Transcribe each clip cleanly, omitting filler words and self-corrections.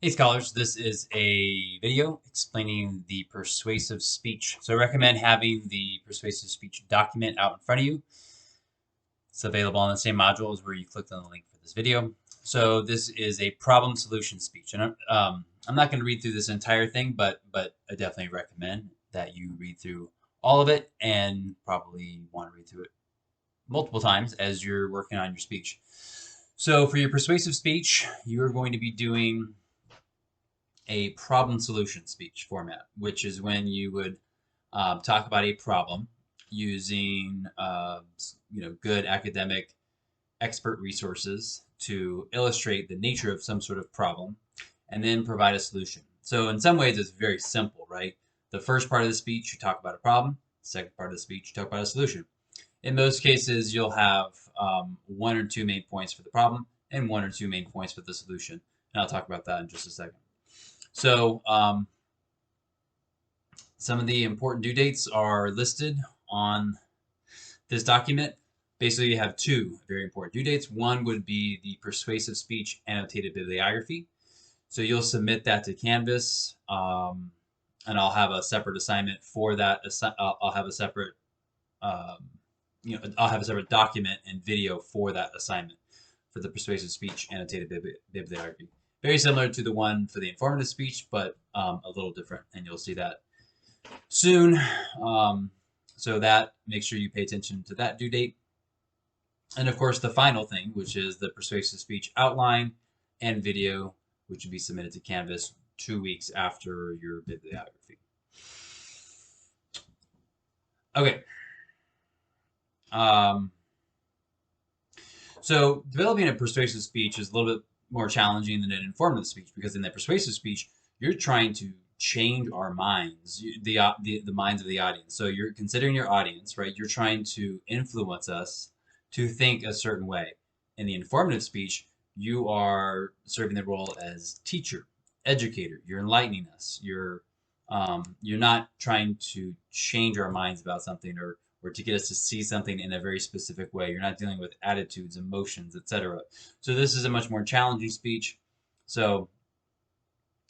Hey scholars, this is a video explaining the persuasive speech. So I recommend having the persuasive speech document out in front of you. It's available on the same module as where you clicked on the link for this video. So this is a problem solution speech. And I'm not going to read through this entire thing, but I definitely recommend that you read through all of it and probably want to read through it multiple times as you're working on your speech. So for your persuasive speech, you're going to be doing a problem solution speech format, which is when you would talk about a problem using good academic expert resources to illustrate the nature of some sort of problem and then provide a solution. So in some ways it's very simple, right? The first part of the speech you talk about a problem, the second part of the speech you talk about a solution. In most cases you'll have one or two main points for the problem and one or two main points for the solution. And I'll talk about that in just a second. So some of the important due dates are listed on this document. Basically, you have two very important due dates. One would be the persuasive speech annotated bibliography. So you'll submit that to Canvas, and I'll have a separate assignment for that. I'll have a separate, I'll have a separate document and video for that assignment for the persuasive speech annotated bibliography. Very similar to the one for the informative speech, but a little different, and you'll see that soon. So that, make sure you pay attention to that due date. And of course, the final thing, which is the persuasive speech outline and video, which will be submitted to Canvas 2 weeks after your bibliography. Okay. So developing a persuasive speech is a little bit more challenging than an informative speech, because in that persuasive speech, you're trying to change our minds, the minds of the audience. So you're considering your audience, right? You're trying to influence us to think a certain way. In the informative speech, you are serving the role as teacher, educator. You're enlightening us. You're not trying to change our minds about something or to get us to see something in a very specific way. You're not dealing with attitudes, emotions, etc. So this is a much more challenging speech. So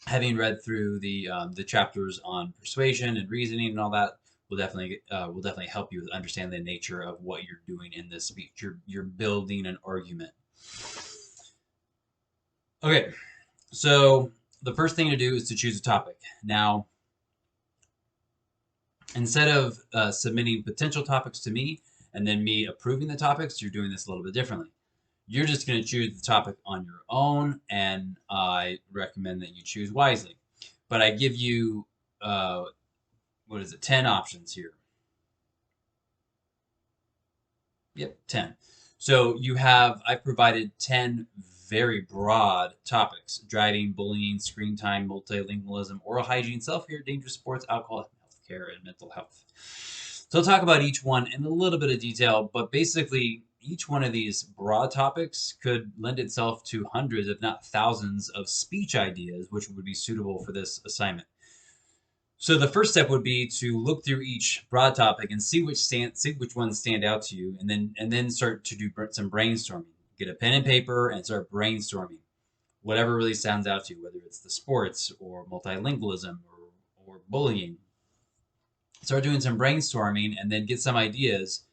having read through the chapters on persuasion and reasoning and all that will definitely help you understand the nature of what you're doing in this speech. You're building an argument. Okay, so the first thing to do is to choose a topic. Now, instead of submitting potential topics to me and then me approving the topics, you're doing this a little bit differently. You're just going to choose the topic on your own, and I recommend that you choose wisely. But I give you, 10 options here. Yep, 10. So I provided 10 very broad topics: driving, bullying, screen time, multilingualism, oral hygiene, self-care, dangerous sports, alcohol, healthcare, and mental health. So I'll talk about each one in a little bit of detail, but basically each one of these broad topics could lend itself to hundreds, if not thousands, of speech ideas which would be suitable for this assignment. So the first step would be to look through each broad topic and see which ones stand out to you, and then start to do some brainstorming. Get a pen and paper and start brainstorming whatever really stands out to you, whether it's the sports or multilingualism or bullying. Start doing some brainstorming and then get some ideas.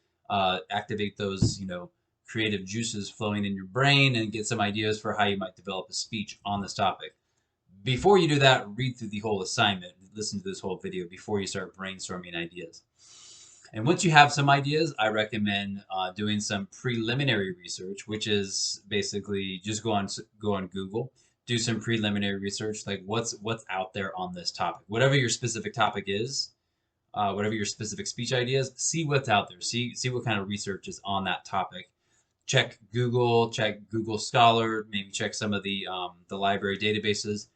Activate those creative juices flowing in your brain and get some ideas for how you might develop a speech on this topic. Before you do that, read through the whole assignment. Listen to this whole video before you start brainstorming ideas. And once you have some ideas, I recommend doing some preliminary research, which is basically just go on Google, do some preliminary research, like what's out there on this topic. Whatever your specific topic is, whatever your specific speech ideas, see what's out there. See what kind of research is on that topic. Check Google Scholar, maybe check some of the library databases.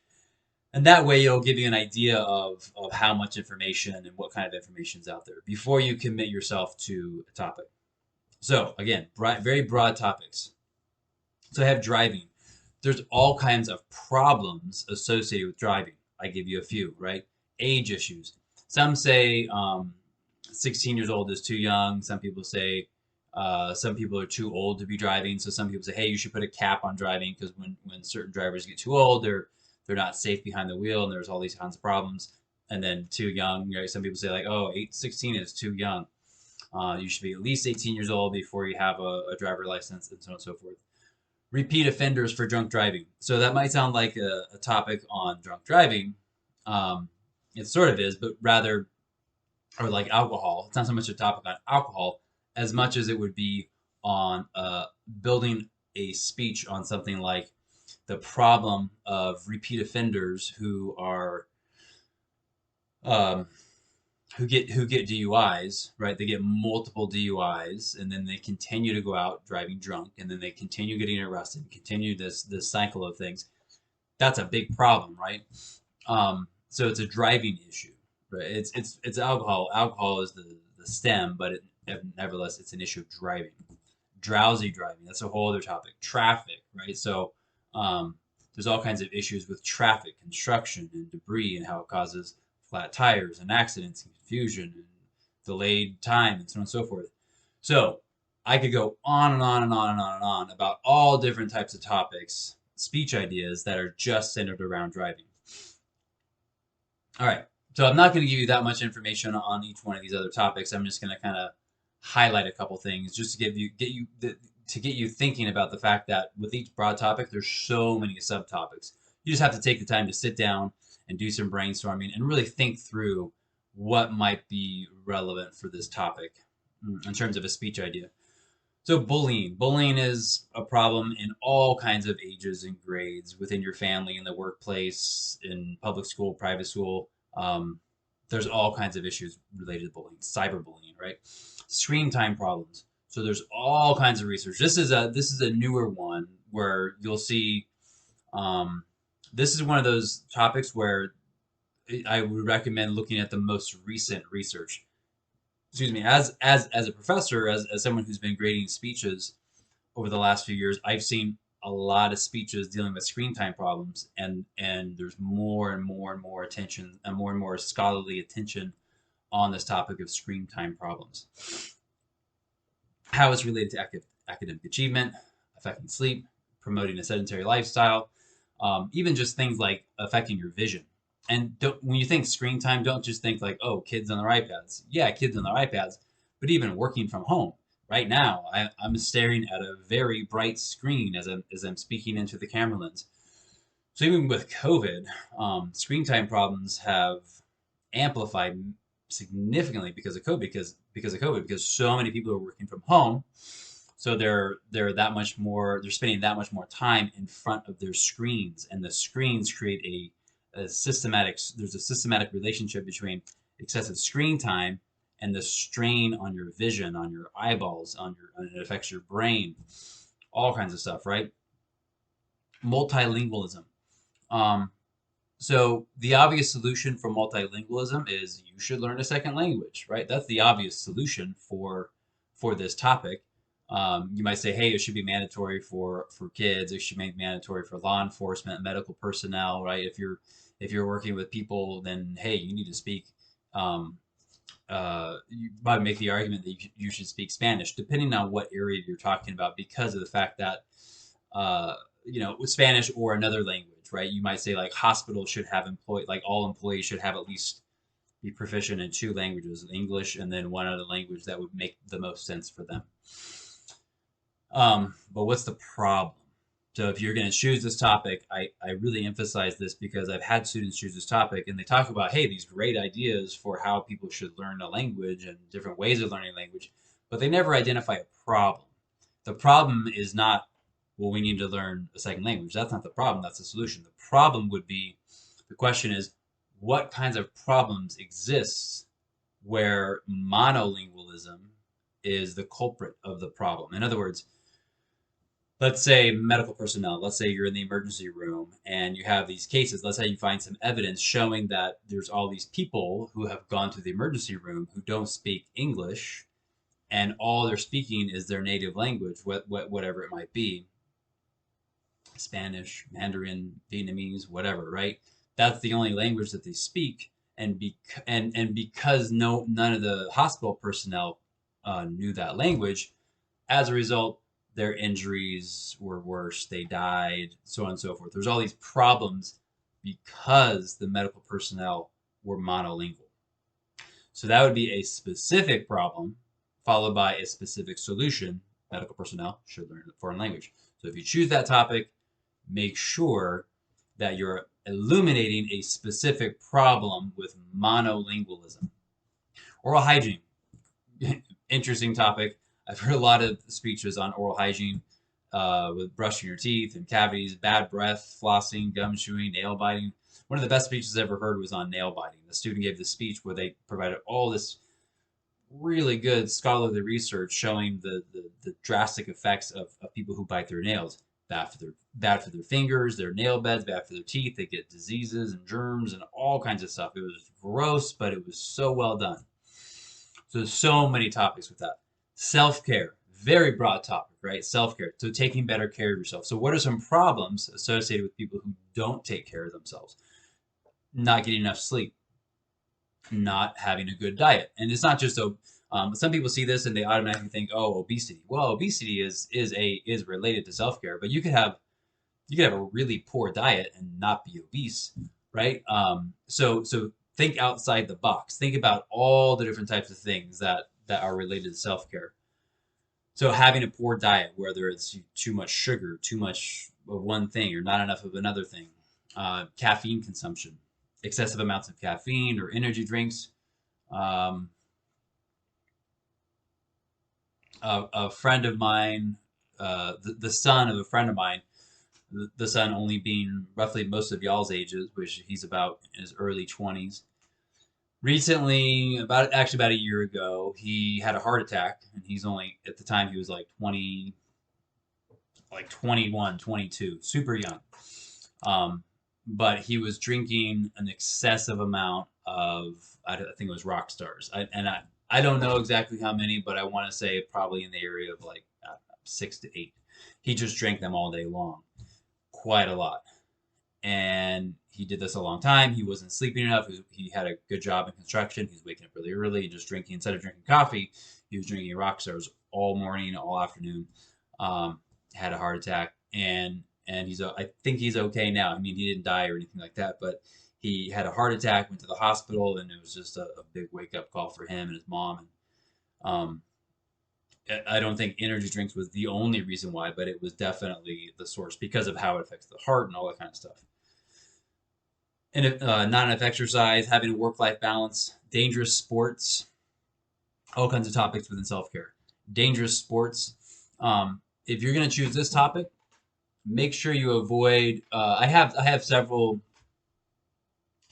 And that way it'll give you an idea of how much information and what kind of information is out there before you commit yourself to a topic. So again, very broad topics. So I have driving. There's all kinds of problems associated with driving. I give you a few, right? Age issues. Some say 16 years old is too young. Some people say some people are too old to be driving. So some people say, hey, you should put a cap on driving because when certain drivers get too old, they're not safe behind the wheel, and there's all these kinds of problems. And then too young, you know, some people say like, oh, 16 is too young. You should be at least 18 years old before you have a driver license, and so on and so forth. Repeat offenders for drunk driving. So that might sound like a topic on drunk driving. It sort of is, but rather, or like alcohol. It's not so much a topic on alcohol as much as it would be on building a speech on something like the problem of repeat offenders who are um, who get DUIs, right? They get multiple DUIs, and then they continue to go out driving drunk, and then they continue getting arrested, continue this cycle of things. That's a big problem, right? So it's a driving issue, right? It's alcohol. Alcohol is the stem, but nevertheless it's an issue of driving. Drowsy driving, that's a whole other topic. Traffic, right? So there's all kinds of issues with traffic, construction, and debris, and how it causes flat tires and accidents and confusion and delayed time and so on and so forth. So I could go on and on and on and on and on about all different types of topics, speech ideas that are just centered around driving. All right, so I'm not going to give you that much information on each one of these other topics. I'm just going to kind of highlight a couple things just to get you thinking about the fact that with each broad topic, there's so many subtopics. You just have to take the time to sit down and do some brainstorming and really think through what might be relevant for this topic in terms of a speech idea. So bullying. Bullying is a problem in all kinds of ages and grades within your family, in the workplace, in public school, private school. There's all kinds of issues related to bullying, cyberbullying, right? Screen time problems. So there's all kinds of research. This is a newer one where you'll see. This is one of those topics where I would recommend looking at the most recent research. Excuse me, as a professor, as someone who's been grading speeches over the last few years, I've seen a lot of speeches dealing with screen time problems, and there's more and more and more attention and more scholarly attention on this topic of screen time problems. How it's related to academic achievement, affecting sleep, promoting a sedentary lifestyle, even just things like affecting your vision. And when you think screen time, don't just think like, oh, kids on their iPads. Yeah, kids on their iPads, but even working from home. Right now, I'm staring at a very bright screen as I'm speaking into the camera lens. So even with COVID, screen time problems have amplified significantly because of COVID. Because so many people are working from home, so they're spending that much more time in front of their screens, and the screens create there's a systematic relationship between excessive screen time and the strain on your vision, on your eyeballs, and it affects your brain, all kinds of stuff, right? Multilingualism. So the obvious solution for multilingualism is you should learn a second language, right? That's the obvious solution for this topic. You might say, hey, it should be mandatory for kids. It should be mandatory for law enforcement, medical personnel, right? If you're working with people, then hey, you need to speak. You might make the argument that you should speak Spanish, depending on what area you're talking about, because of the fact that with Spanish or another language, right? You might say like hospitals should have all employees should have at least be proficient in 2 languages, English and then one other language that would make the most sense for them. But what's the problem? So if you're going to choose this topic, I really emphasize this because I've had students choose this topic and they talk about, hey, these great ideas for how people should learn a language and different ways of learning a language, but they never identify a problem. The problem is not, well, we need to learn a second language. That's not the problem. That's the solution. The problem would be, the question is, what kinds of problems exist where monolingualism is the culprit of the problem? In other words, let's say medical personnel, let's say you're in the emergency room and you have these cases. Let's say you find some evidence showing that there's all these people who have gone to the emergency room who don't speak English, and all they're speaking is their native language, whatever it might be. Spanish, Mandarin, Vietnamese, whatever, right? That's the only language that they speak, and because none of the hospital personnel knew that language, as a result, their injuries were worse, they died, so on and so forth. There's all these problems because the medical personnel were monolingual. So that would be a specific problem followed by a specific solution. Medical personnel should learn a foreign language. So if you choose that topic, make sure that you're illuminating a specific problem with monolingualism. Oral hygiene, interesting topic. I've heard a lot of speeches on oral hygiene with brushing your teeth and cavities, bad breath, flossing, gum chewing, nail biting. One of the best speeches I ever heard was on nail biting. The student gave the speech where they provided all this really good scholarly research showing the drastic effects of people who bite their nails. Bad for their fingers, their nail beds, bad for their teeth. They get diseases and germs and all kinds of stuff. It was gross, but it was so well done. So there's so many topics with that. Self-care, very broad topic, right? Self-care. So taking better care of yourself. So what are some problems associated with people who don't take care of themselves? Not getting enough sleep, not having a good diet. And it's not just some people see this and they automatically think, oh, obesity. Well, obesity is related to self-care, but you could have a really poor diet and not be obese, right? So think outside the box. Think about all the different types of things that are related to self-care. So having a poor diet, whether it's too much sugar, too much of one thing, or not enough of another thing, caffeine consumption, excessive amounts of caffeine or energy drinks. A friend of mine, the son of a friend of mine, the son only being roughly most of y'all's ages, which he's about in his early 20s. Recently, about a year ago, he had a heart attack, and he's only, at the time, he was like 20, like 21, 22, super young. But he was drinking an excessive amount of, I think it was Rock Stars. I don't know exactly how many, but I want to say probably in the area of like 6 to 8. He just drank them all day long, quite a lot. And he did this a long time. He wasn't sleeping enough. He had a good job in construction. He was waking up really early and just drinking. Instead of drinking coffee, he was drinking Rock Stars all morning, all afternoon. Had a heart attack, and I think he's okay now. I mean, he didn't die or anything like that, but he had a heart attack, went to the hospital, and it was just a big wake-up call for him and his mom. And I don't think energy drinks was the only reason why, but it was definitely the source because of how it affects the heart and all that kind of stuff. And not enough exercise, having a work-life balance, dangerous sports, all kinds of topics within self-care. Dangerous sports. If you're going to choose this topic, make sure you avoid. I have several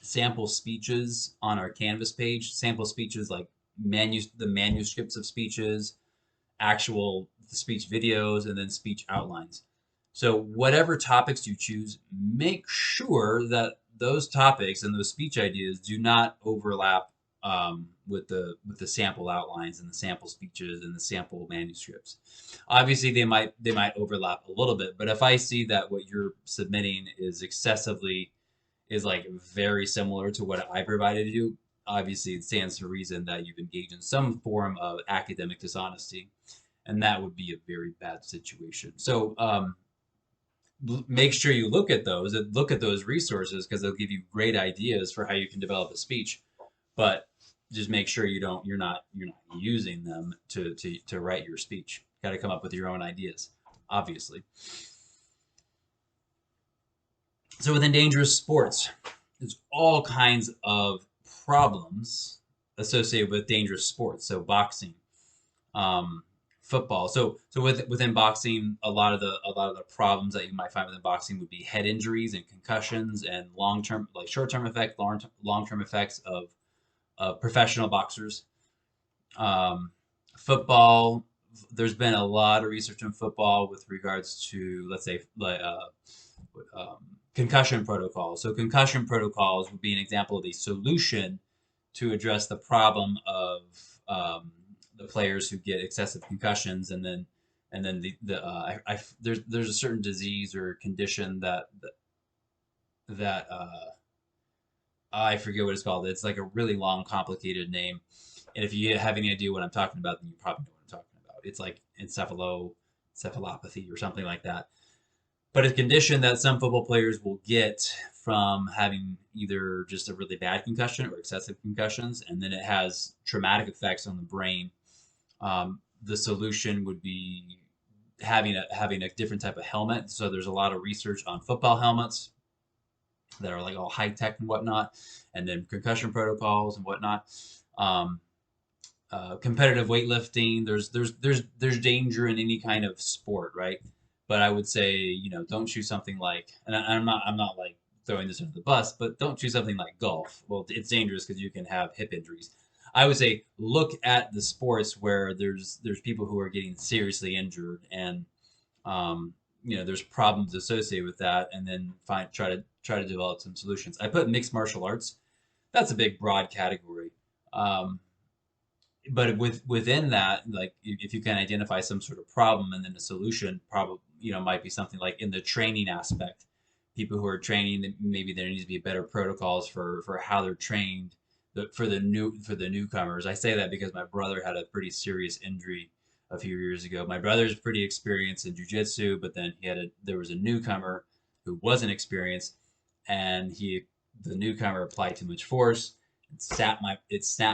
sample speeches on our Canvas page. Sample speeches like the manuscripts of speeches, actual speech videos, and then speech outlines. So whatever topics you choose, make sure that those topics and those speech ideas do not overlap with the sample outlines and the sample speeches and the sample manuscripts. Obviously, they might overlap a little bit, but if I see that what you're submitting is like very similar to what I provided you, obviously it stands to reason that you've engaged in some form of academic dishonesty, and that would be a very bad situation. So make sure you look at those resources because they'll give you great ideas for how you can develop a speech, but just make sure you're not using them to write your speech. Got to come up with your own ideas, obviously. So within dangerous sports, there's all kinds of problems associated with dangerous sports. So boxing, football. So within boxing, a lot of the problems that you might find within boxing would be head injuries and concussions and short-term effects, long-term effects of professional boxers. Football, there's been a lot of research in football with regards to, let's say, concussion protocols. So concussion protocols would be an example of a solution to address the problem of the players who get excessive concussions, and then there's a certain disease or condition that I forget what it's called. It's like a really long, complicated name. And if you have any idea what I'm talking about, then you probably know what I'm talking about. It's like encephalopathy or something like that. But a condition that some football players will get from having either just a really bad concussion or excessive concussions, and then it has traumatic effects on the brain. The solution would be having a different type of helmet. So there's a lot of research on football helmets that are like all high tech and whatnot, and then concussion protocols and whatnot. Um, Competitive weightlifting. There's danger in any kind of sport, right? But I would say, don't choose something like, and I'm not like throwing this under the bus, but don't choose something like golf. Well, it's dangerous because you can have hip injuries. I would say look at the sports where there's people who are getting seriously injured, and there's problems associated with that, and then try to develop some solutions. I put mixed martial arts. That's a big broad category. Um, but within that, like if you can identify some sort of problem and then a solution, probably might be something like in the training aspect. People who are training, maybe there needs to be better protocols for how they're trained for the newcomers. I say that because my brother had a pretty serious injury a few years ago. My brother's pretty experienced in jujitsu, but then there was a newcomer who wasn't experienced, and the newcomer applied too much force. It snapped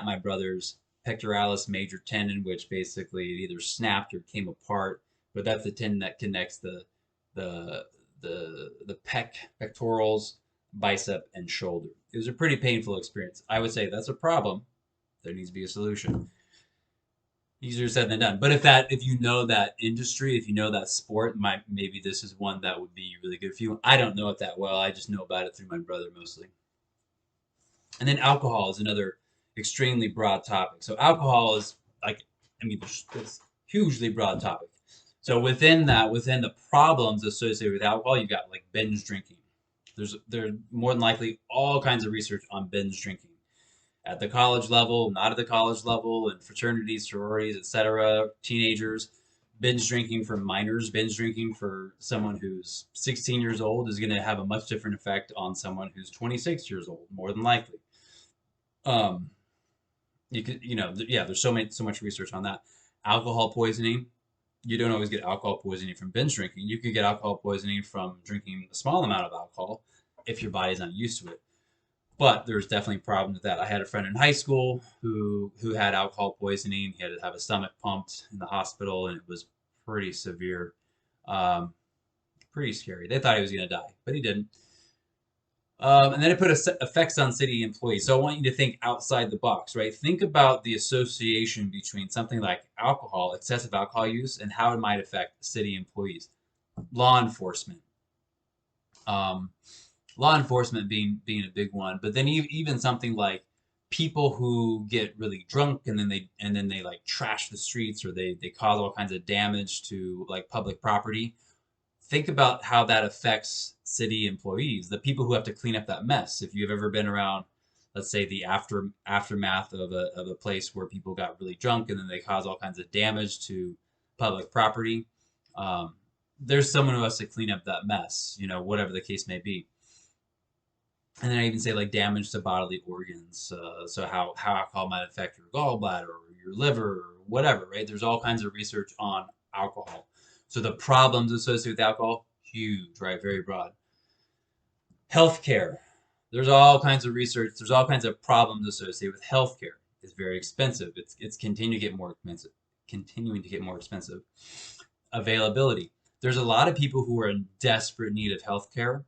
my brother's pectoralis major tendon, which basically either snapped or came apart. But that's the tendon that connects the pectorals, bicep, and shoulder. It was a pretty painful experience. I would say that's a problem. There needs to be a solution. Easier said than done. But if you know that industry, if you know that sport, maybe this is one that would be really good for you. I don't know it that well. I just know about it through my brother mostly. And then alcohol is another extremely broad topic. So alcohol is like, it's hugely broad topic. So within the problems associated with alcohol, you've got like binge drinking. There's more than likely all kinds of research on binge drinking at the college level, not at the college level, in fraternities, sororities, etc. Teenagers, binge drinking for minors, binge drinking for someone who's 16 years old is going to have a much different effect on someone who's 26 years old, more than likely. Um, yeah, there's so much research on that. Alcohol poisoning, you don't always get alcohol poisoning from binge drinking. You could get alcohol poisoning from drinking a small amount of alcohol if your body's not used to it. But there's definitely problems with that. I had a friend in high school who had alcohol poisoning. He had to have his stomach pumped in the hospital, and it was pretty severe, um, pretty scary. They thought he was going to die, but he didn't. And then it put effects on city employees. So I want you to think outside the box, right? Think about the association between something like alcohol, excessive alcohol use, and how it might affect city employees. Law enforcement. Um, Law enforcement being a big one, but then even something like people who get really drunk and then they like trash the streets, or they cause all kinds of damage to like public property. Think about how that affects city employees, the people who have to clean up that mess. If you've ever been around, let's say, the aftermath of a place where people got really drunk and then they cause all kinds of damage to public property, um, there's someone who has to clean up that mess, whatever the case may be. And then I even say like damage to bodily organs. So how alcohol might affect your gallbladder or your liver or whatever, right? There's all kinds of research on alcohol. So the problems associated with alcohol, huge, right? Very broad. Healthcare. There's all kinds of research. There's all kinds of problems associated with healthcare. It's very expensive. It's continuing to get more expensive. Continuing to get more expensive. Availability. There's a lot of people who are in desperate need of healthcare,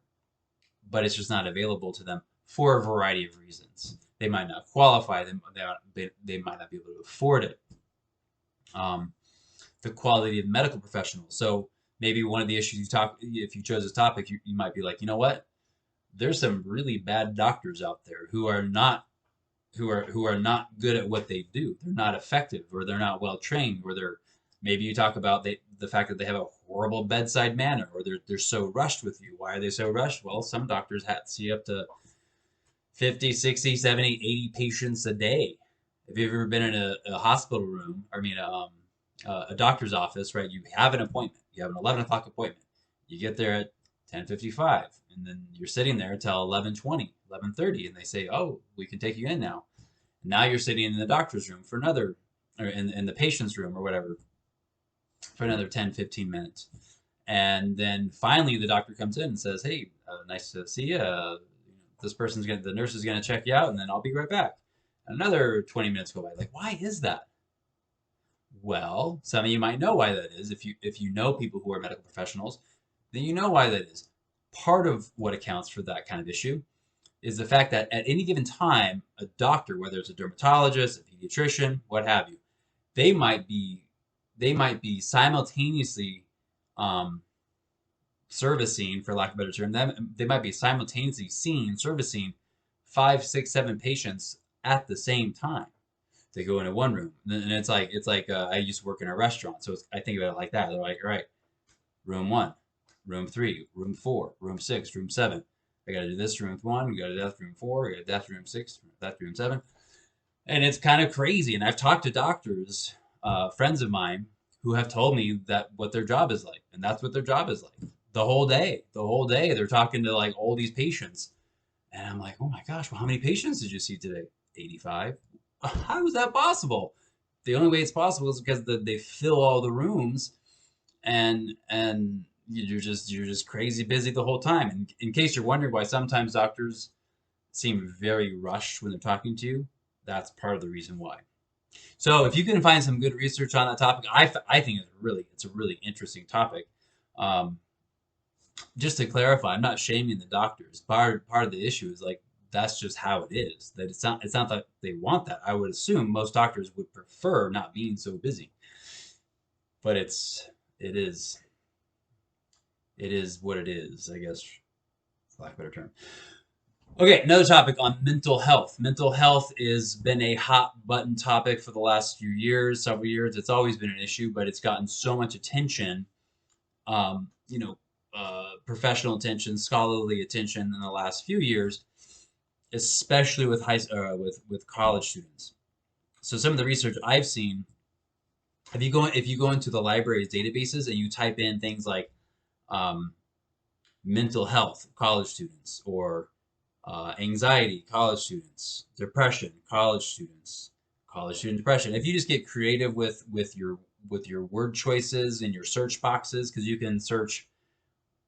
but it's just not available to them for a variety of reasons. They might not qualify. They might not be able to afford it. The quality of medical professionals. So maybe one of the issues if you chose this topic, you might be like, you know what? There's some really bad doctors out there who are not good at what they do. They're not effective, or they're not well trained, or maybe you talk about the fact that they have a horrible bedside manner, or they're so rushed with you. Why are they so rushed? Well, some doctors see up to 50, 60, 70, 80 patients a day. If you've ever been in a hospital room, a doctor's office, right? You have an appointment. You have an 11 o'clock appointment. You get there at 10:55, and then you're sitting there until 11:20, 11:30, and they say, "Oh, we can take you in now." And now you're sitting in the doctor's room for another, or in the patient's room or whatever, for another 10, 15 minutes. And then finally the doctor comes in and says, "Hey, nice to see you. the nurse is gonna check you out, and then I'll be right back. Another 20 minutes go by. Like, why is that? Well, some of you might know why that is. If you know people who are medical professionals, then you know why that is. Part of what accounts for that kind of issue is the fact that at any given time, a doctor, whether it's a dermatologist, a pediatrician, what have you, they might be simultaneously um, servicing, for lack of a better term, they might be simultaneously servicing 5, 6, 7 patients at the same time. They go into one room, and it's like I used to work in a restaurant, so I think about it like that. They're like, all right, room 1, room 3, room 4, room 6, room 7. I got to do this room 1. We got to do that room 4. We got to do that room 6. That room 7. And it's kind of crazy. And I've talked to doctors, friends of mine, who have told me that what their job is like, and that's what their job is like the whole day. The whole day they're talking to like all these patients, and I'm like, oh my gosh, well, how many patients did you see today? 85. How is that possible? The only way it's possible is because they fill all the rooms, and you're just crazy busy the whole time. And in case you're wondering why sometimes doctors seem very rushed when they're talking to you, that's part of the reason why. So if you can find some good research on that topic, I think it's a really interesting topic. Um, just to clarify, I'm not shaming the doctors. Part of the issue is like that's just how it is. That it's not that they want that. I would assume most doctors would prefer not being so busy. But it is what it is, I guess, for lack of a better term. Okay, another topic on mental health. Mental health has been a hot button topic for the last few years, several years. It's always been an issue, but it's gotten so much attention, um, you know, professional attention, scholarly attention in the last few years, especially with with college students. So some of the research I've seen, if you go into the library's databases and you type in things like um, mental health college students, or anxiety college students, depression college students, college student depression. If you just get creative with your word choices in your search boxes, because you can search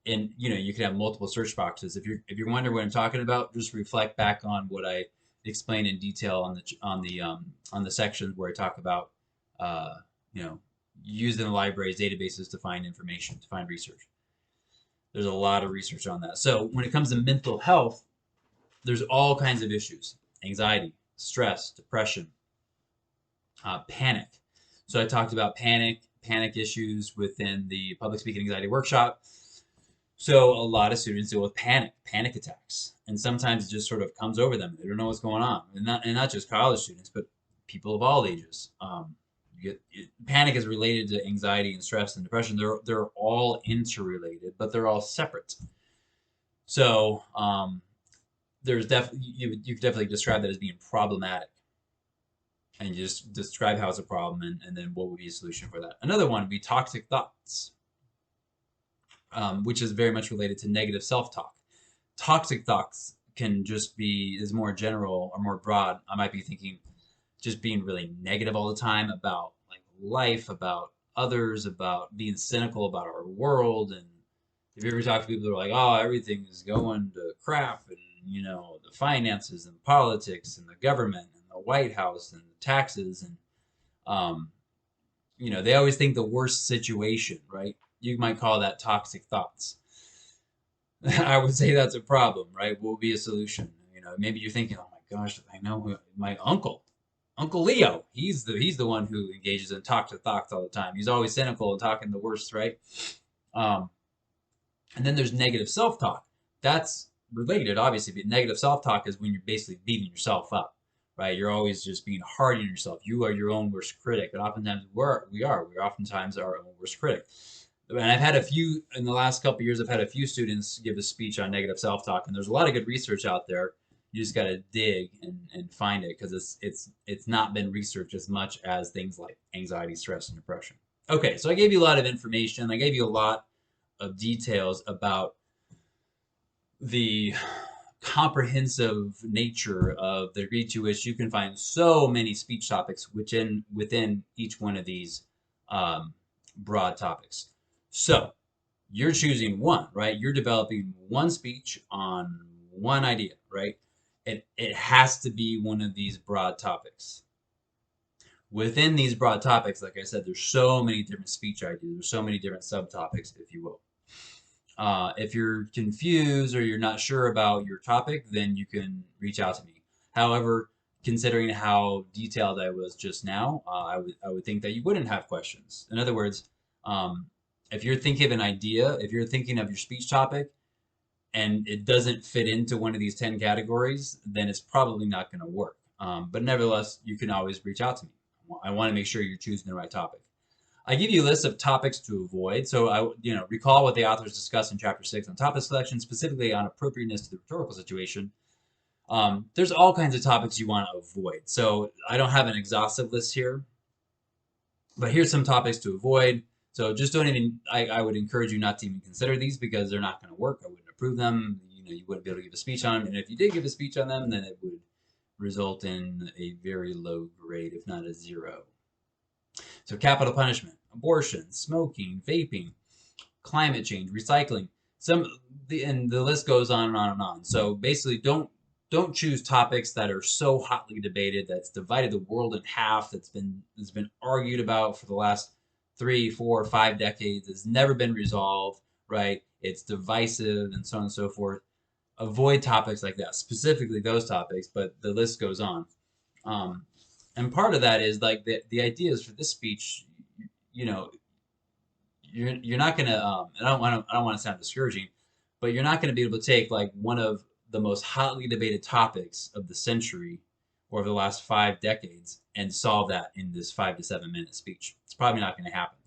in, you can have multiple search boxes. If you're wondering what I'm talking about, just reflect back on what I explain in detail on the sections where I talk about uh, you know using the library's databases to find information, to find research. There's a lot of research on that. So when it comes to mental health, there's all kinds of issues: anxiety, stress, depression, panic. So I talked about panic issues within the public speaking anxiety workshop. So a lot of students deal with panic attacks, and sometimes it just sort of comes over them. They don't know what's going on, and not just college students, but people of all ages. Panic is related to anxiety and stress and depression. They're all interrelated, but they're all separate. So there's definitely you could definitely describe that as being problematic, and you just describe how it's a problem, and then what would be a solution for that. Another one would be toxic thoughts, which is very much related to negative self-talk. Toxic thoughts can just be, is more general or more broad. I might be thinking just being really negative all the time about like life, about others, about being cynical about our world. And if you ever talk to people that are like, oh, everything is going to crap, and the finances and politics and the government and the White House and the taxes, and they always think the worst situation, right? You might call that toxic thoughts. I would say that's a problem, right? What would be a solution? Maybe you're thinking, oh my gosh, I know my Uncle Leo. He's the one who engages in toxic thoughts all the time. He's always cynical and talking the worst, right? And then there's negative self-talk. That's related, obviously, but negative self-talk is when you're basically beating yourself up, right? You're always just being hard on yourself. You are your own worst critic, and oftentimes we're oftentimes our own worst critic. And I've had a few, in the last couple of years, I've had a few students give a speech on negative self-talk, and there's a lot of good research out there. You just got to dig and find it, because it's not been researched as much as things like anxiety, stress, and depression. Okay, so I gave you a lot of information. I gave you a lot of details about the comprehensive nature of the degree to which you can find so many speech topics within each one of these broad topics. So you're choosing one, right? You're developing one speech on one idea, right? It has to be one of these broad topics. Within these broad topics, like I said, there's so many different speech ideas. There's so many different subtopics, if you will. If you're confused or you're not sure about your topic, then you can reach out to me. However, considering how detailed I was just now, I would think that you wouldn't have questions. In other words, um, if you're thinking of an idea, if you're thinking of your speech topic, and it doesn't fit into one of these 10 categories, then it's probably not going to work. But nevertheless, you can always reach out to me. I want to make sure you're choosing the right topic. I give you a list of topics to avoid. So recall what the authors discuss in chapter 6 on topic selection, specifically on appropriateness to the rhetorical situation. There's all kinds of topics you want to avoid. So I don't have an exhaustive list here, but here's some topics to avoid. So just don't even, I would encourage you not to even consider these because they're not going to work. I wouldn't approve them. You wouldn't be able to give a speech on them. And if you did give a speech on them, then it would result in a very low grade, if not a 0. So capital punishment, abortion, smoking, vaping, climate change, recycling, and the list goes on and on and on. So basically, don't choose topics that are so hotly debated that's divided the world in half. That's been argued about for the last 3, 4, 5 decades. It's never been resolved. Right? It's divisive and so on and so forth. Avoid topics like that, specifically those topics. But the list goes on. And part of that is like the ideas for this speech. You're not gonna. I don't want to sound discouraging, but you're not going to be able to take like one of the most hotly debated topics of the century or of the last 5 decades and solve that in this 5 to 7 minute speech. It's probably not going to happen.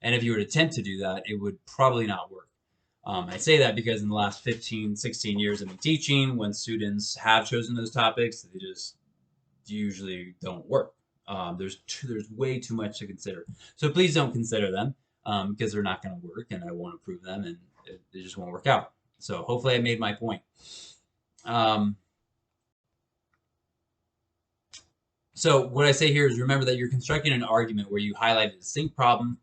And if you were to attempt to do that, it would probably not work. I say that because in the last 15, 16 years of me teaching, when students have chosen those topics, they just usually don't work. There's way too much to consider. So please don't consider them because they're not going to work and I won't approve them and they just won't work out. So hopefully I made my point. So what I say here is remember that you're constructing an argument where you highlight a distinct problem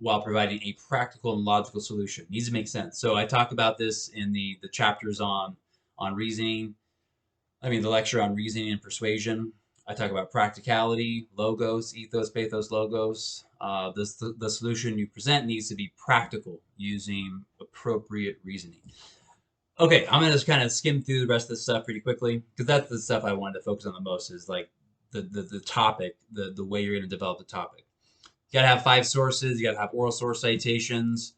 while providing a practical and logical solution. It needs to make sense. So I talk about this in the chapters on reasoning. The lecture on reasoning and persuasion. I talk about practicality, logos, ethos, pathos, logos. The solution you present needs to be practical using appropriate reasoning. Okay, I'm going to just kind of skim through the rest of this stuff pretty quickly because that's the stuff I wanted to focus on the most is like the topic, the way you're going to develop the topic. You got to have 5 sources. You got to have oral source citations.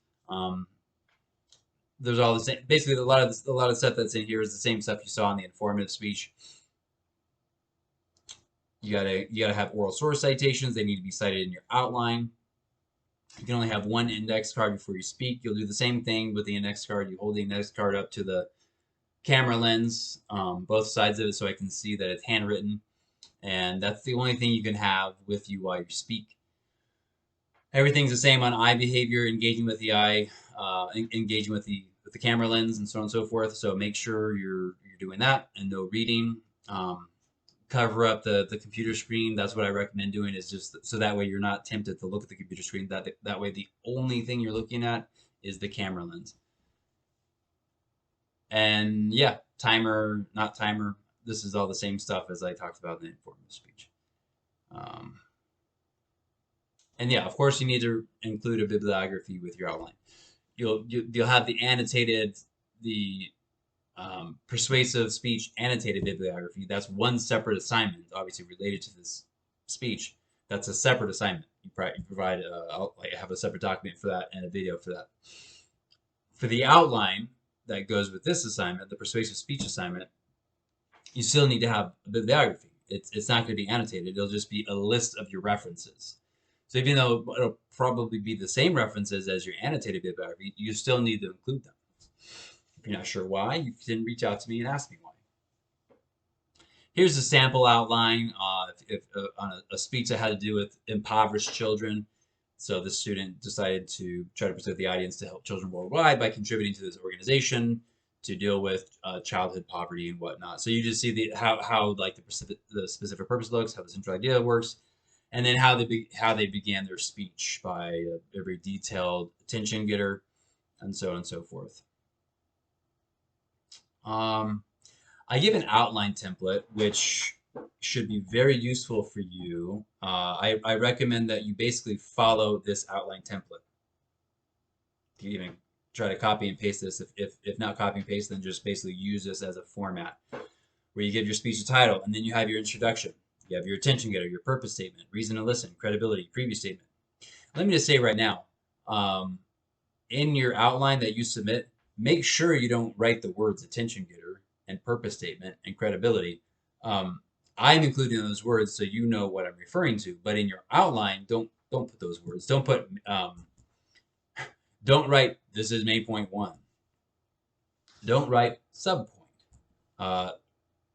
There's all the same. Basically, a lot of stuff that's in here is the same stuff you saw in the informative speech. You gotta have oral source citations. They need to be cited in your outline. You can only have one index card before you speak. You'll do the same thing with the index card. You hold the index card up to the camera lens, both sides of it, so I can see that it's handwritten. And that's the only thing you can have with you while you speak. Everything's the same on eye behavior, engaging with the eye, engaging with the camera lens, and so on and so forth. So make sure you're doing that, and no reading. Cover up the computer screen. That's what I recommend doing, is just so that way you're not tempted to look at the computer screen. That way the only thing you're looking at is the camera lens. And yeah, timer, not timer. This is all the same stuff as I talked about in the informative speech. And yeah, of course, you need to include a bibliography with your outline. You'll have the annotated, persuasive speech annotated bibliography. That's one separate assignment, obviously related to this speech. That's a separate assignment. You provide, I have a separate document for that and a video for that. For the outline that goes with this assignment, the persuasive speech assignment, you still need to have a bibliography. It's not going to be annotated. It'll just be a list of your references. So even though it'll probably be the same references as your annotated bibliography, you still need to include them. If you're not sure why, you can reach out to me and ask me why. Here's a sample outline on a speech that had to do with impoverished children. So the student decided to try to persuade the audience to help children worldwide by contributing to this organization to deal with childhood poverty and whatnot. So you just see how like the specific purpose looks, how the central idea works, and then how they began their speech by a very detailed attention getter, and so on and so forth. Um, I give an outline template, which should be very useful for you. I recommend that you basically follow this outline template. You can even try to copy and paste this. If not copy and paste, then just basically use this as a format where you give your speech a title, and then you have your introduction. You have your attention getter, your purpose statement, reason to listen, credibility, preview statement. Let me just say right now, um, in your outline that you submit, make sure you don't write the words attention getter and purpose statement and credibility. Um, I'm including those words so you know what I'm referring to. But in your outline, don't put those words. Don't write this is main point one. Don't write subpoint. Uh,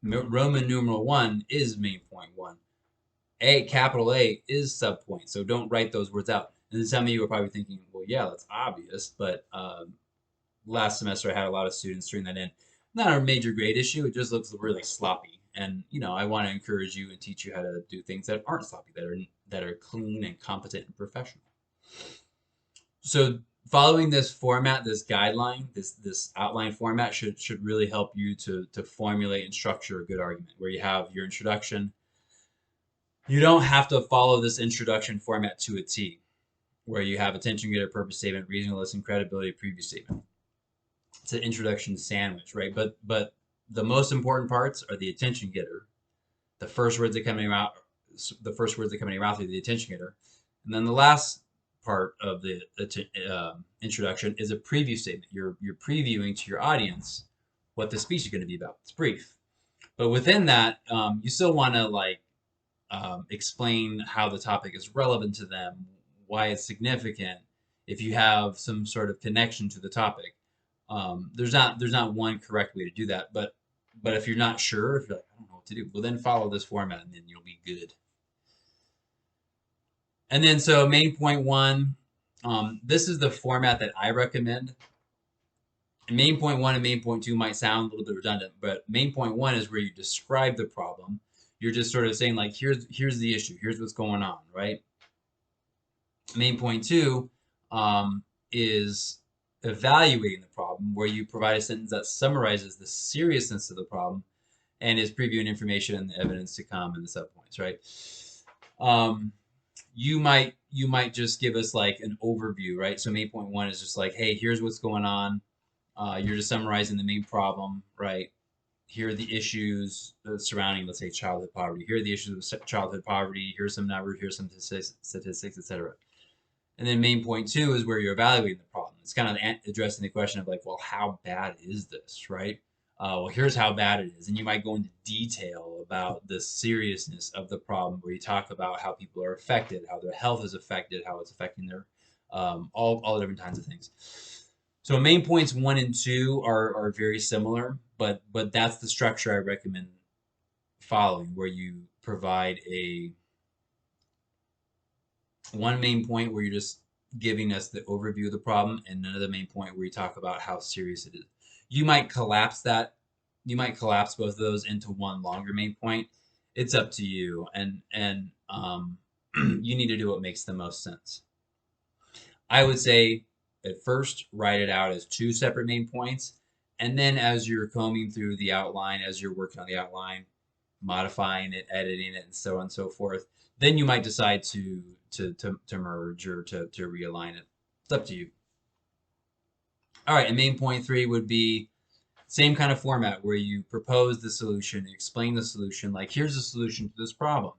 Roman numeral one is main point one. Capital A is subpoint. So don't write those words out. And then some of you are probably thinking, well, yeah, that's obvious, but last semester I had a lot of students turn that in. Not a major grade issue. It just looks really sloppy. And I want to encourage you and teach you how to do things that aren't sloppy, that are clean and competent and professional. So following this format, this guideline, this outline format should really help you to formulate and structure a good argument where you have your introduction. You don't have to follow this introduction format to a T, where you have attention getter, purpose statement, reason to listen, credibility, preview statement. It's an introduction sandwich, right? But the most important parts are the attention getter. The first words that come out of your mouth are the attention getter, and then the last part of the introduction is a preview statement. You're previewing to your audience what the speech is going to be about. It's brief, but within that, you still want to explain how the topic is relevant to them, why it's significant. If you have some sort of connection to the topic, there's not one correct way to do that. But if you're not sure, if you're like, I don't know what to do, well then follow this format and then you'll be good. And then so main point one, this is the format that I recommend. Main point one and main point two might sound a little bit redundant, but main point one is where you describe the problem. You're just sort of saying like, here's the issue, here's what's going on, right? Main point two is evaluating the problem, where you provide a sentence that summarizes the seriousness of the problem and is previewing information and the evidence to come in the subpoints, right? You might just give us like an overview, right? So main point one is just like, hey, here's what's going on. You're just summarizing the main problem, right? Here are the issues surrounding, let's say, childhood poverty. Here are the issues of childhood poverty. Here's some numbers. Here's some statistics, etc. And then main point two is where you're evaluating the problem. It's kind of addressing the question of like, well, how bad is this, right? Well, here's how bad it is. And you might go into detail about the seriousness of the problem, where you talk about how people are affected, how their health is affected, how it's affecting their, all the different kinds of things. So main points one and two are very similar, but that's the structure I recommend following, where you provide one main point where you're just giving us the overview of the problem, and another main point where you talk about how serious it is. You might collapse both of those into one longer main point. It's up to you, and you need to do what makes the most sense. I would say at first write it out as two separate main points, and then as you're combing through the outline, as you're working on the outline, modifying it, editing it, and so on and so forth, then you might decide to merge or to realign it. It's up to you. All right, and main point three would be same kind of format where you propose the solution, you explain the solution, like here's the solution to this problem.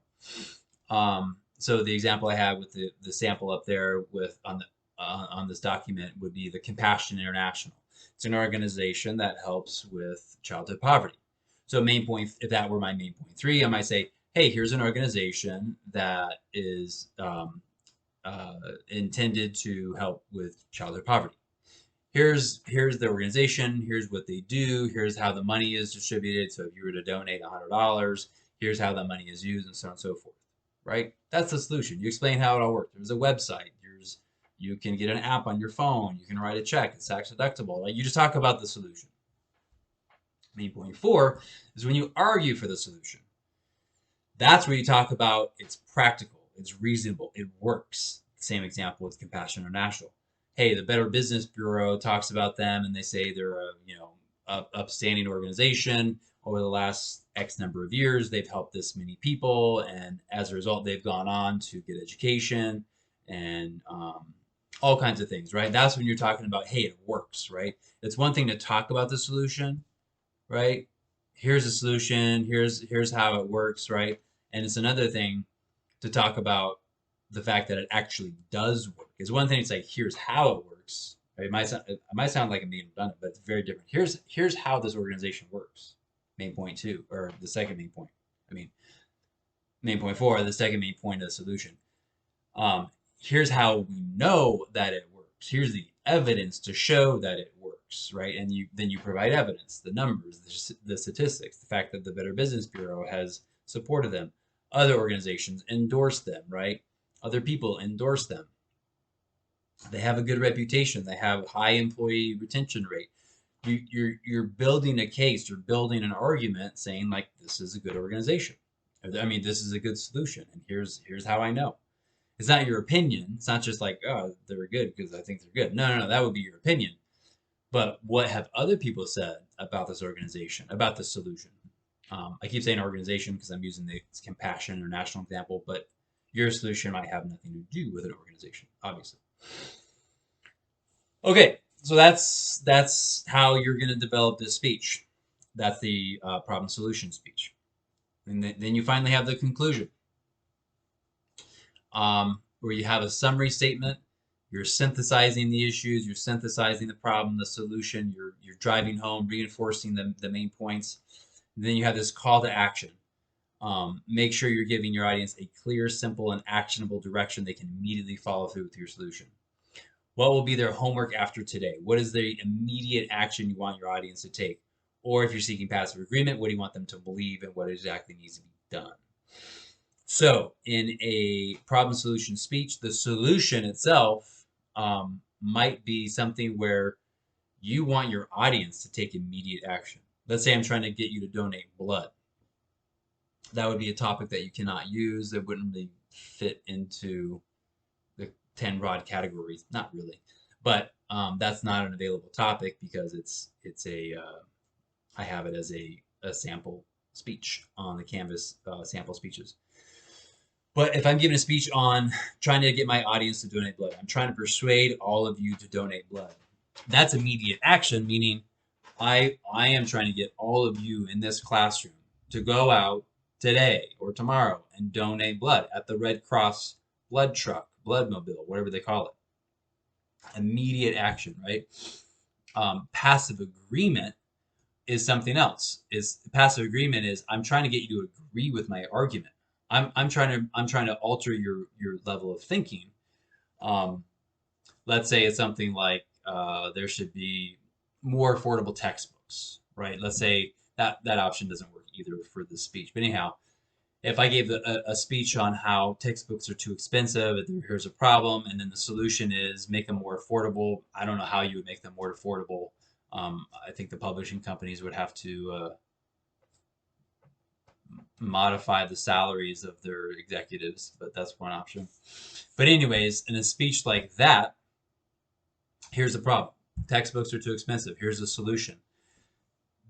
So the example I have with the sample up there with on this document would be the Compassion International. It's an organization that helps with childhood poverty. So main point, if that were my main point three, I might say, hey, here's an organization that is intended to help with childhood poverty. Here's the organization, here's what they do, here's how the money is distributed. So if you were to donate $100, here's how that money is used, and so on and so forth, right? That's the solution. You explain how it all works. There's a website, you can get an app on your phone, you can write a check, it's tax deductible, right? You just talk about the solution. Main point four is when you argue for the solution. That's where you talk about it's practical, it's reasonable, it works. Same example with Compassion International. Hey, the Better Business Bureau talks about them, and they say they're upstanding organization. Over the last X number of years, they've helped this many people, and as a result, they've gone on to get education and all kinds of things, right? That's when you're talking about, hey, it works, right? It's one thing to talk about the solution, right? Here's the solution. Here's how it works, right? And it's another thing to talk about the fact that it actually does work. It's one thing to say, here's how it works. Right? It might sound like I'm being redundant, but it's very different. Here's how this organization works. Main point two, or the second main point. I mean, main point four, the second main point of the solution. Here's how we know that it works. Here's the evidence to show that it works, right? And then you provide evidence, the numbers, the statistics, the fact that the Better Business Bureau has supported them. Other organizations endorse them, right? Other people endorse them. They have a good reputation. They have high employee retention rate. You're building a case. You're building an argument saying, like, this is a good organization. I mean, this is a good solution, and here's how I know. It's not your opinion. It's not just like, oh, they're good because I think they're good. No, that would be your opinion. But what have other people said about this organization, about this solution? I keep saying organization because I'm using the Compassion International example, but your solution might have nothing to do with an organization, obviously. Okay, so that's how you're going to develop this speech. That's the problem solution speech. And then you finally have the conclusion, where you have a summary statement. You're synthesizing the issues, you're synthesizing the problem, the solution, you're driving home, reinforcing the main points. And then you have this call to action. Make sure you're giving your audience a clear, simple, and actionable direction they can immediately follow through with your solution. What will be their homework after today? What is the immediate action you want your audience to take? Or if you're seeking passive agreement, what do you want them to believe and what exactly needs to be done? So in a problem solution speech, the solution itself might be something where you want your audience to take immediate action. Let's say I'm trying to get you to donate blood. That would be a topic that you cannot use. That wouldn't really fit into the 10 broad categories. Not really, but that's not an available topic because I have it as a sample speech on the Canvas sample speeches. But if I'm giving a speech on trying to get my audience to donate blood, I'm trying to persuade all of you to donate blood. That's immediate action, meaning I am trying to get all of you in this classroom to go out today or tomorrow and donate blood at the Red Cross blood truck, blood mobile, whatever they call it. Immediate action, right? Passive agreement is something else. Passive agreement is I'm trying to get you to agree with my argument. I'm trying to alter your level of thinking. Let's say it's something like there should be more affordable textbooks, right? Let's say that option doesn't work either for the speech. But anyhow, if I gave a speech on how textbooks are too expensive, here's a problem, and then the solution is make them more affordable. I don't know how you would make them more affordable. I think the publishing companies would have to modify the salaries of their executives, but that's one option. But anyways, in a speech like that, here's the problem. Textbooks are too expensive. Here's the solution.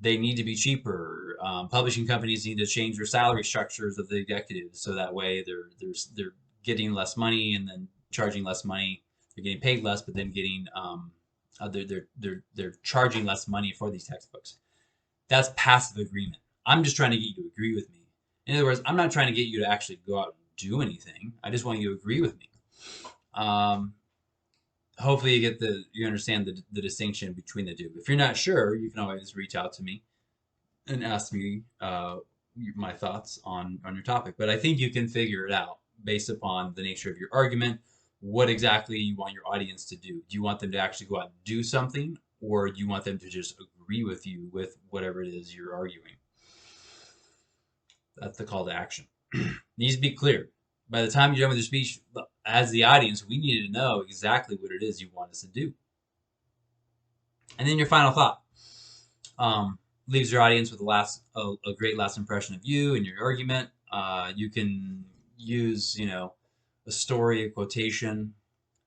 They need to be cheaper. Publishing companies need to change their salary structures of the executives so that way they're getting less money and then charging less money. They're getting paid less, but then getting they're charging less money for these textbooks. That's passive agreement. I'm just trying to get you to agree with me. In other words, I'm not trying to get you to actually go out and do anything. I just want you to agree with me. Hopefully you understand the distinction between the two. If you're not sure, you can always reach out to me and ask me my thoughts on your topic. But I think you can figure it out based upon the nature of your argument, what exactly you want your audience to do. Do you want them to actually go out and do something, or do you want them to just agree with you with whatever it is you're arguing? That's the call to action. Needs to be clear. By the time you're done with your speech, as the audience, we need to know exactly what it is you want us to do. And then your final thought leaves your audience with a great last impression of you and your argument. You can use, a story, a quotation,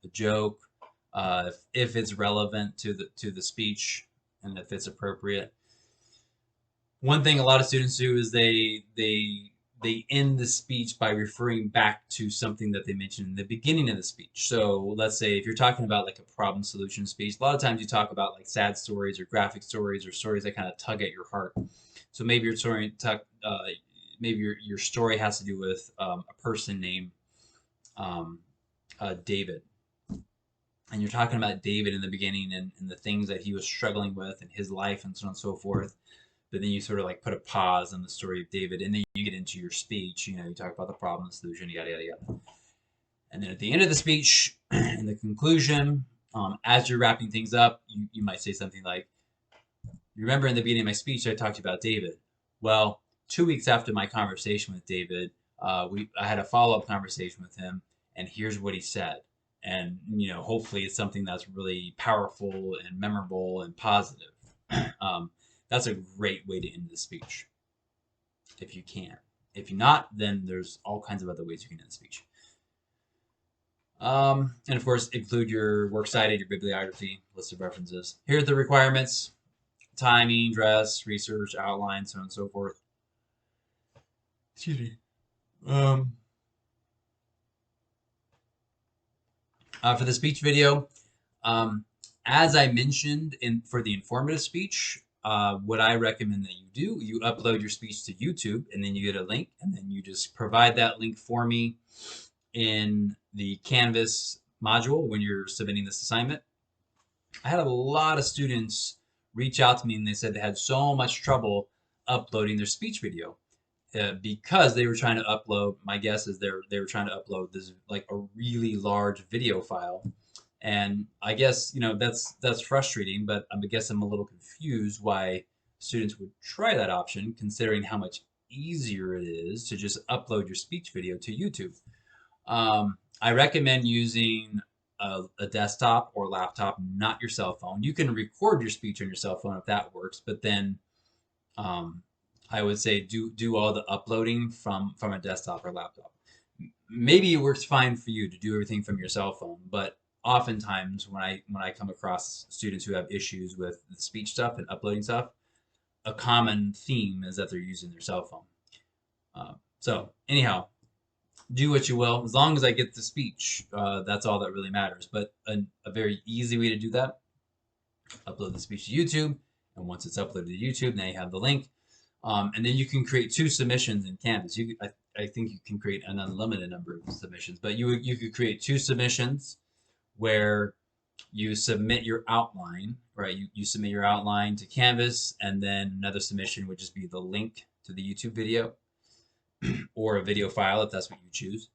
a joke, if it's relevant to the speech and if it's appropriate. One thing a lot of students do is they end the speech by referring back to something that they mentioned in the beginning of the speech. So let's say if you're talking about like a problem solution speech, a lot of times you talk about like sad stories or graphic stories or stories that kind of tug at your heart. So maybe your story maybe your story has to do with a person named um, David, and you're talking about David in the beginning and the things that he was struggling with in his life and so on and so forth. But then you sort of like put a pause on the story of David, and then you get into your speech. You know, you talk about the problem, the solution, yada yada yada. And then at the end of the speech, in the conclusion, as you're wrapping things up, you might say something like, "You remember in the beginning of my speech, I talked about David. Well, 2 weeks after my conversation with David, I had a follow up conversation with him, and here's what he said." And hopefully, it's something that's really powerful and memorable and positive. um, that's a great way to end the speech, if you can. If you're not, then there's all kinds of other ways you can end the speech. And of course, include your works cited, your bibliography, list of references. Here are the requirements: timing, dress, research, outline, so on and so forth. Excuse me. For the speech video, as I mentioned for the informative speech, what I recommend that you do, you upload your speech to YouTube, and then you get a link, and then you just provide that link for me in the Canvas module when you're submitting this assignment. I had a lot of students reach out to me, and they said they had so much trouble uploading their speech video. Because they were trying to upload, my guess is they were trying to upload this like a really large video file, and I guess that's frustrating. But I guess I'm a little confused why students would try that option, considering how much easier it is to just upload your speech video to YouTube. I recommend using a desktop or laptop, not your cell phone. You can record your speech on your cell phone if that works, but then I would say do all the uploading from a desktop or laptop. Maybe it works fine for you to do everything from your cell phone, but oftentimes when I come across students who have issues with the speech stuff and uploading stuff, a common theme is that they're using their cell phone. So anyhow, do what you will. As long as I get the speech, that's all that really matters. But a very easy way to do that: upload the speech to YouTube, and once it's uploaded to YouTube, now you have the link. And then you can create 2 submissions in Canvas. I think you can create an unlimited number of submissions, but you could create 2 submissions where you submit your outline, right? You submit your outline to Canvas, and then another submission would just be the link to the YouTube video or a video file if that's what you choose.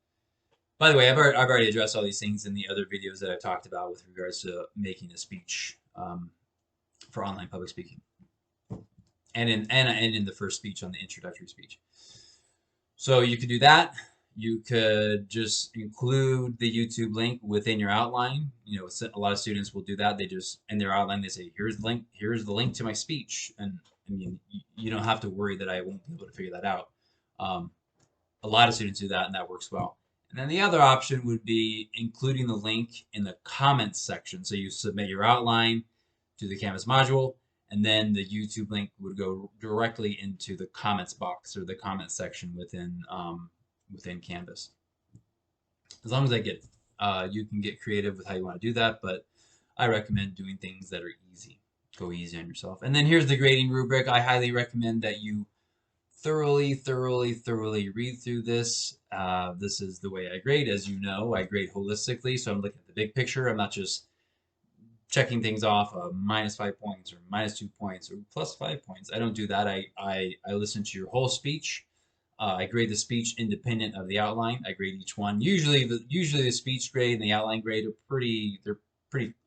By the way, I've already addressed all these things in the other videos that I've talked about with regards to making a speech for online public speaking. And in the first speech on the introductory speech. So you could do that. You could just include the YouTube link within your outline. A lot of students will do that. They just, in their outline, they say, here's the link to my speech. And I mean, you don't have to worry that I won't be able to figure that out. A lot of students do that, and that works well. And then the other option would be including the link in the comments section. So you submit your outline to the Canvas module, and then the YouTube link would go directly into the comments box or the comments section within Canvas. As long as I get you can get creative with how you want to do that, but I recommend doing things that are easy. Go easy on yourself. And then here's the grading rubric. I highly recommend that you thoroughly read through this. This is the way I grade. As you know, I grade holistically, so I'm looking at the big picture. I'm not just checking things off of -5 points or -2 points or +5 points. I don't do that. I listen to your whole speech. I grade the speech independent of the outline. I grade each one. Usually the speech grade and the outline grade are pretty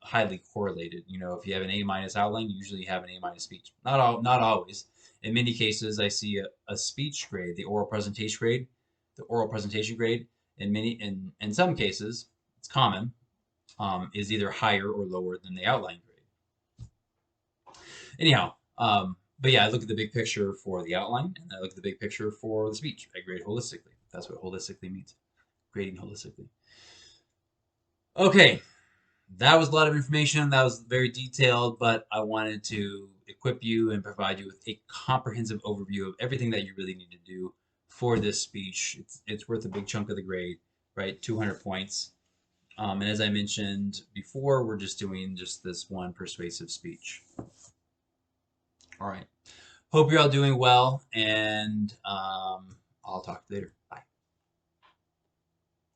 highly correlated. If you have an A- outline, you usually have an A- speech. Not always. In many cases, I see a speech grade, the oral presentation grade. In some cases, it's common. Is either higher or lower than the outline grade. Anyhow, but yeah, I look at the big picture for the outline, and I look at the big picture for the speech. I grade holistically. That's what holistically means. Grading holistically. Okay, that was a lot of information. That was very detailed, but I wanted to equip you and provide you with a comprehensive overview of everything that you really need to do for this speech. It's worth a big chunk of the grade, right? 200 points. And as I mentioned before, we're just doing just this one persuasive speech. All right. Hope you're all doing well, and I'll talk to you later.